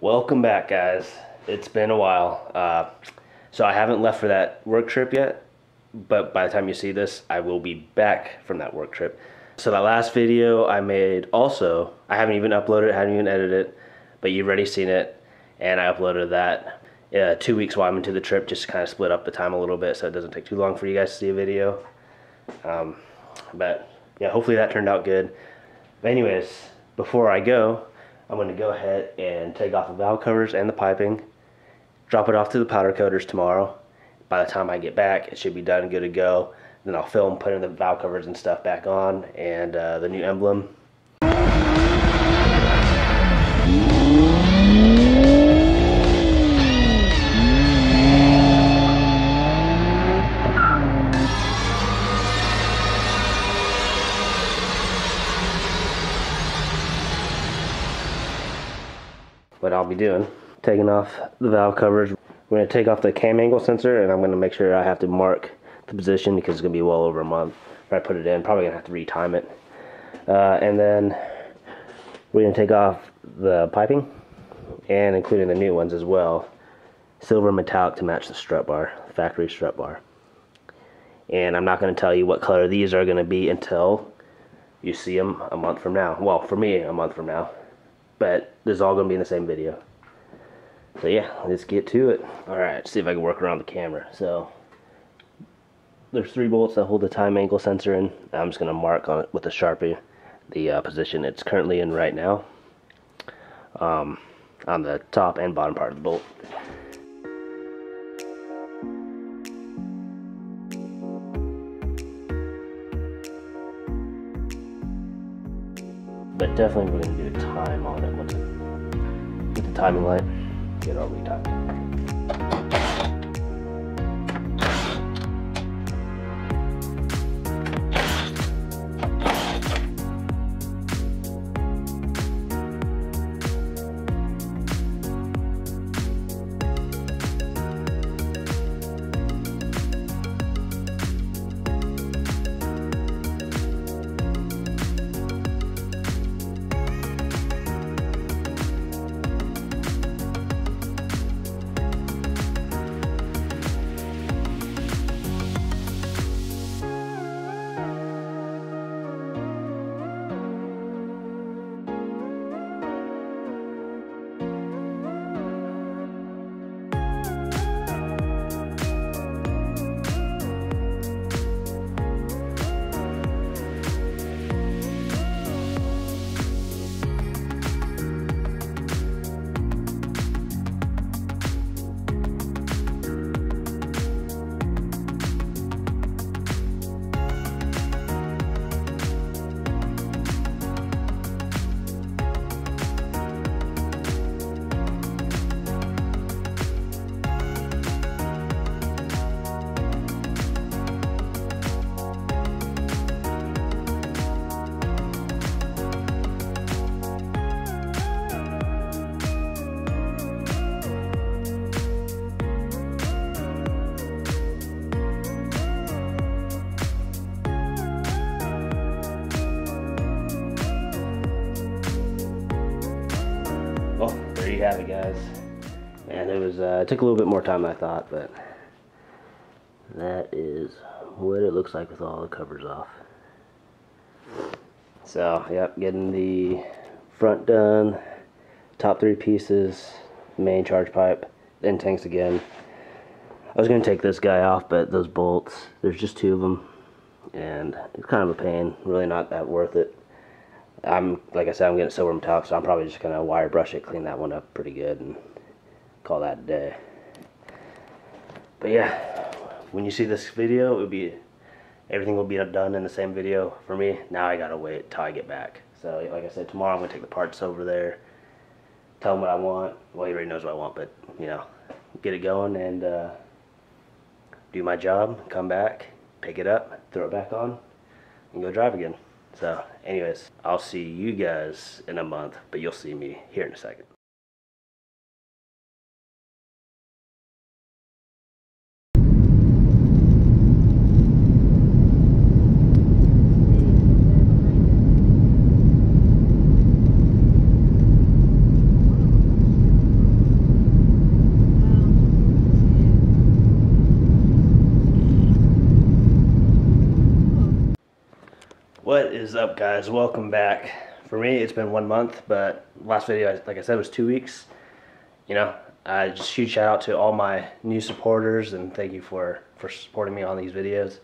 Welcome back, guys. It's been a while. So I haven't left for that work trip yet, but by the time you see this, I will be back from that work trip. So that last video I made also, I haven't even uploaded it, haven't even edited it, but you've already seen it, and I uploaded that 2 weeks while I'm into the trip, just to kind of split up the time a little bit so it doesn't take too long for you guys to see a video. But yeah, hopefully that turned out good. But anyways, before I go, I'm going to go ahead and take off the valve covers and the piping, drop it off to the powder coaters tomorrow. By the time I get back, it should be done and good to go. Then I'll film putting the valve covers and stuff back on, and the new emblem. What I'll be doing, taking off the valve covers. We're going to take off the cam angle sensor, and I'm going to make sure I have to mark the position because it's going to be well over a month where I put it in. Probably going to have to retime it. And then we're going to take off the piping, and including the new ones as well. Silver metallic to match the strut bar, factory strut bar. And I'm not going to tell you what color these are going to be until you see them a month from now. Well, for me, a month from now. But this is all going to be in the same video. So yeah, let's get to it. Alright, see if I can work around the camera. So there's 3 bolts that hold the time angle sensor in. I'm just going to mark on it with a Sharpie the position it's currently in right now, on the top and bottom part of the bolt. But definitely we're going to do a time on it with the timing light. Get our retime. There you have it, guys. And it was it took a little bit more time than I thought, but that is what it looks like with all the covers off. So yep, getting the front done, top 3 pieces, main charge pipe, then tanks again. I was gonna take this guy off, but those bolts, there's just 2 of them, and it's kind of a pain. Really not that worth it. Like I said, I'm getting silver metallic, so I'm probably just gonna wire brush it, clean that one up pretty good, and call that a day. But yeah, when you see this video, everything will be done in the same video. For me, now I gotta wait till I get back. So like I said, tomorrow I'm gonna take the parts over there, tell him what I want. Well, he already knows what I want, but you know, get it going and do my job, come back, pick it up, throw it back on, and go drive again. So anyways, I'll see you guys in a month, but you'll see me here in a second. is up, guys? Welcome back. For me, it's been 1 month, but last video, like I said, was 2 weeks. You know, just huge shout out to all my new supporters, and thank you for supporting me on these videos,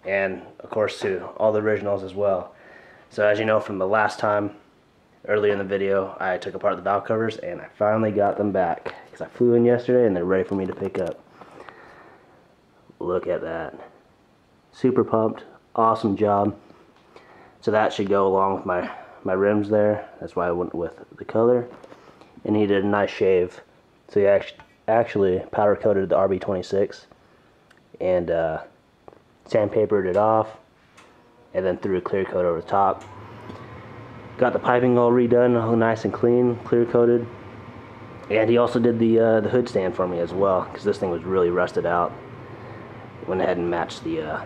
and of course to all the originals as well. So as you know from the last time, earlier in the video, I took apart the valve covers, and I finally got them back because I flew in yesterday and they're ready for me to pick up. Look at that. Super pumped. Awesome job. So that should go along with my rims there. That's why I went with the color. And he did a nice shave. So he actually powder coated the RB26 and sandpapered it off, and then threw a clear coat over the top. Got the piping all redone, all nice and clean, clear coated. And he also did the hood stand for me as well, because this thing was really rusted out. Went ahead and matched the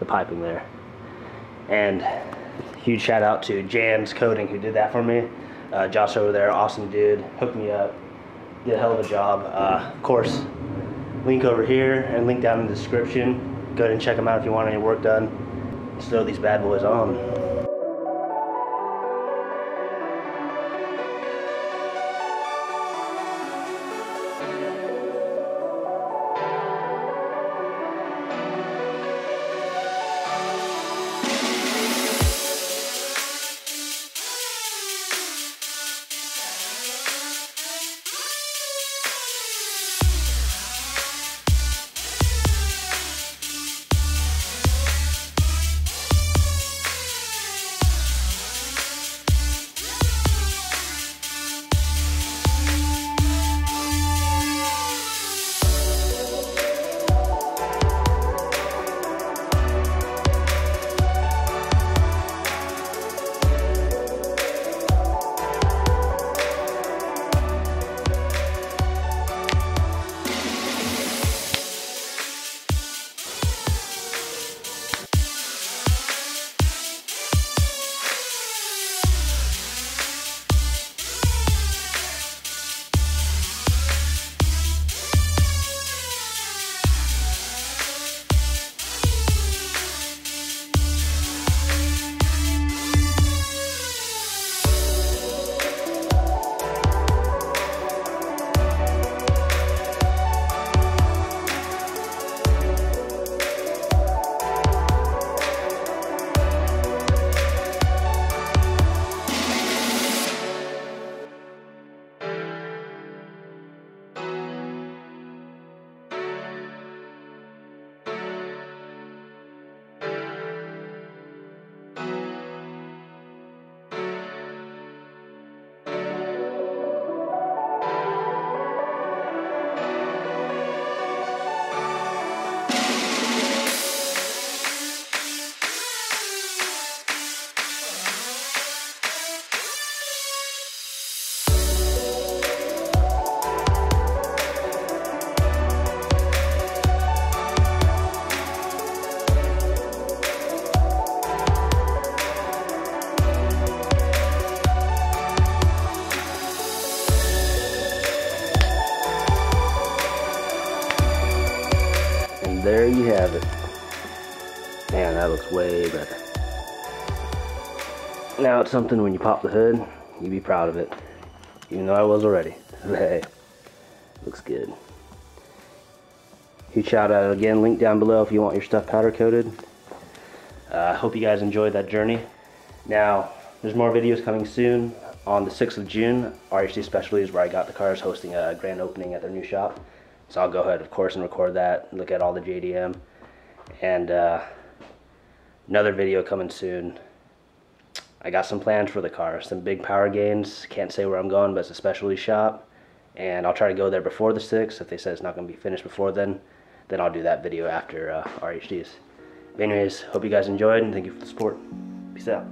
piping there. And huge shout out to Jan's Coating who did that for me. Josh over there, awesome dude, hooked me up, did a hell of a job. Of course, link over here and link down in the description. Go ahead and check them out if you want any work done. Let's throw these bad boys on. There you have it. Man, that looks way better. Now it's something when you pop the hood, you'd be proud of it. Even though I was already. But hey, looks good. Huge shout out again, link down below if you want your stuff powder coated. Hope you guys enjoyed that journey. Now, there's more videos coming soon. On the 6th of June, RHD Specialties, where I got the cars, hosting a grand opening at their new shop. So I'll go ahead, of course, and record that, look at all the JDM, and another video coming soon. I got some plans for the car, some big power gains. Can't say where I'm going, but it's a specialty shop, and I'll try to go there before the 6th. If they say it's not going to be finished before then I'll do that video after RHDs. But anyways, hope you guys enjoyed, and thank you for the support. Peace out.